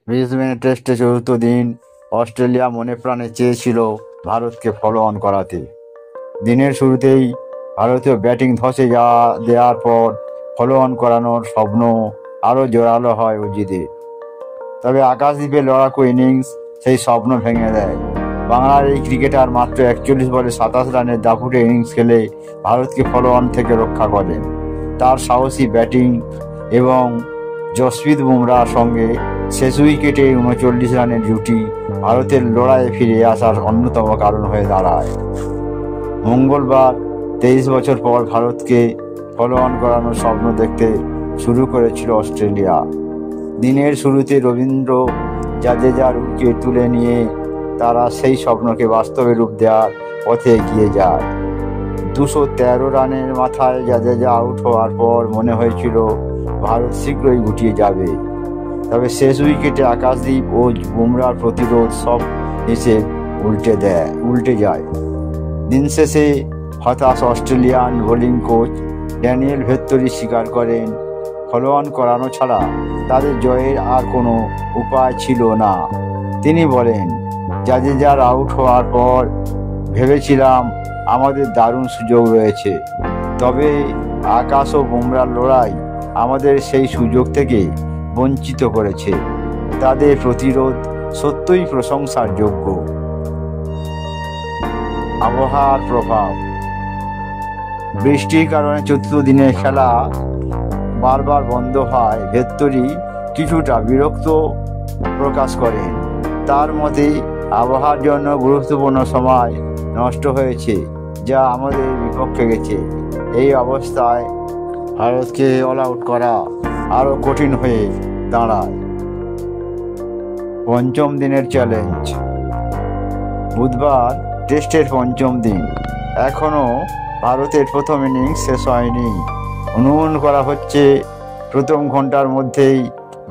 ব্রিসবেনে টেস্টে চতুর্থ দিন অস্ট্রেলিয়া মনে প্রাণে চেয়েছিল ভারতকে ফলো অন করাতে। দিনের শুরুতেই ভারতীয় ব্যাটিং ধসে দেওয়ার পর ফলো অন করানোর স্বপ্ন আরও জোরালো হয় অজিতের। তবে আকাশদ্বীপের লড়াকু ইনিংস সেই স্বপ্ন ভেঙে দেয়। বাংলার এই ক্রিকেটার মাত্র 41 বলে 27 রানের দাপুটে ইনিংস খেলে ভারতকে ফলো অন থেকে রক্ষা করেন। তার সাহসী ব্যাটিং এবং জসপ্রীত বুমরার সঙ্গে শেষ উইকেটে 39 রানের জুটি ভারতের লড়াইয়ে ফিরে আসার অন্যতম কারণ হয়ে দাঁড়ায়। মঙ্গলবার 23 বছর পর ভারতকে ফলো অন করানোর স্বপ্ন দেখতে শুরু করেছিল অস্ট্রেলিয়া। দিনের শুরুতে রবীন্দ্র জাদেজার উইকেট তুলে নিয়ে তারা সেই স্বপ্নকে বাস্তবে রূপ দেওয়ার পথে এগিয়ে যায়। 213 রানের মাথায় জাদেজা আউট হওয়ার পর মনে হয়েছিল ভারত শীঘ্রই গুটিয়ে যাবে। তবে শেষ উইকেটে আকাশদ্বীপ ও বুমরার প্রতিরোধ সব হিসেব উল্টে যায়। দিন শেষে হতাশ অস্ট্রেলিয়ান বোলিং কোচ ড্যানিয়েল ভেত্তরি স্বীকার করেন, ফলো অন করানো ছাড়া তাদের জয়ের আর কোনো উপায় ছিল না। তিনি বলেন, জাদেজার আউট হওয়ার পর ভেবেছিলাম আমাদের দারুণ সুযোগ রয়েছে, তবে আকাশ ও বুমরার লড়াই আমাদের সেই সুযোগ থেকে বঞ্চিত করেছে। তাদের প্রতিরোধ সত্যই প্রশংসার যোগ্য। আবহাওয়ার প্রভাব। বৃষ্টির কারণে চতুর্থ দিনের খেলা বারবার বন্ধ হয় ভেত্তরি কিছুটা বিরক্ত প্রকাশ করেন। তার মতে আবহাওয়ার জন্য গুরুত্বপূর্ণ সময় নষ্ট হয়েছে, যা আমাদের বিপক্ষে গেছে। এই অবস্থায় ভারতকে অল আউট করা আরও কঠিন হয়ে দাঁড়ায়। পঞ্চম দিনের চ্যালেঞ্জ। বুধবার টেস্টের পঞ্চম দিন। এখনও ভারতের প্রথম ইনিংস শেষ হয়নি। অনুমান করা হচ্ছে প্রথম ঘন্টার মধ্যেই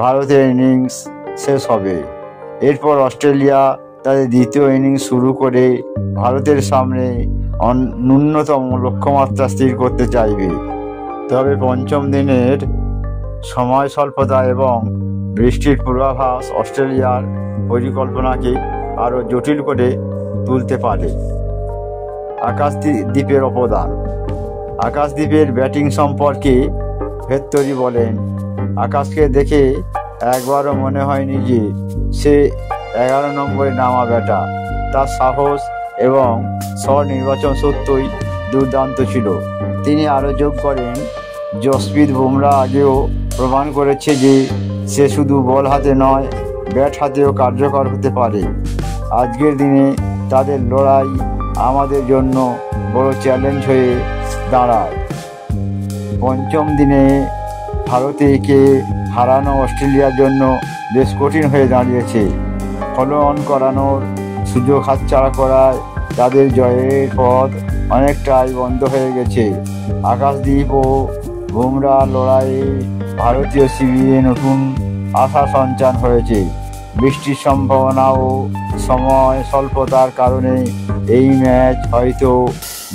ভারতের ইনিংস শেষ হবে। এরপর অস্ট্রেলিয়া তাদের দ্বিতীয় ইনিংস শুরু করে ভারতের সামনে ন্যূনতম লক্ষ্যমাত্রা স্থির করতে চাইবে। তবে পঞ্চম দিনের সময় স্বল্পতা এবং বৃষ্টির পূর্বাভাস অস্ট্রেলিয়ার পরিকল্পনাকে আরও জটিল করে তুলতে পারে। আকাশদ্বীপের অবদান। আকাশদ্বীপের ব্যাটিং সম্পর্কে ভেত্তরি বলেন, আকাশকে দেখে একবারও মনে হয়নি যে সে 11 নম্বরে নামা ব্যাটার। তার সাহস এবং স্বনির্বাচন সত্যই দুর্দান্ত ছিল। তিনি আরও যোগ করেন, জসপ্রীত বুমরা আগেও প্রমাণ করেছে যে সে শুধু বল হাতে নয়, ব্যাট হাতেও কার্যকর হতে পারে। আজকের দিনে তাদের লড়াই আমাদের জন্য বড় চ্যালেঞ্জ হয়ে দাঁড়ায়। পঞ্চম দিনে ভারতকে হারানো অস্ট্রেলিয়ার জন্য বেশ কঠিন হয়ে দাঁড়িয়েছে। ফলো অন করানোর সুযোগ হাতছাড়া করায় তাদের জয়ের পথ অনেকটাই বন্ধ হয়ে গেছে। আকাশদ্বীপ ও বুমরার লড়াইয়ে ভারতীয় শিবিরে নতুন আশা সঞ্চার হয়েছে। বৃষ্টির সম্ভাবনা ও সময় স্বল্পতার কারণে এই ম্যাচ হয়তো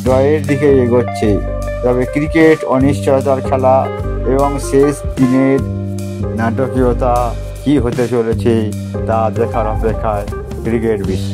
ড্রয়ের দিকে এগোচ্ছে। তবে ক্রিকেট অনিশ্চয়তার খেলা এবং শেষ দিনের নাটকীয়তা কী হতে চলেছে তা দেখার অপেক্ষায় ক্রিকেট বিশ্ব।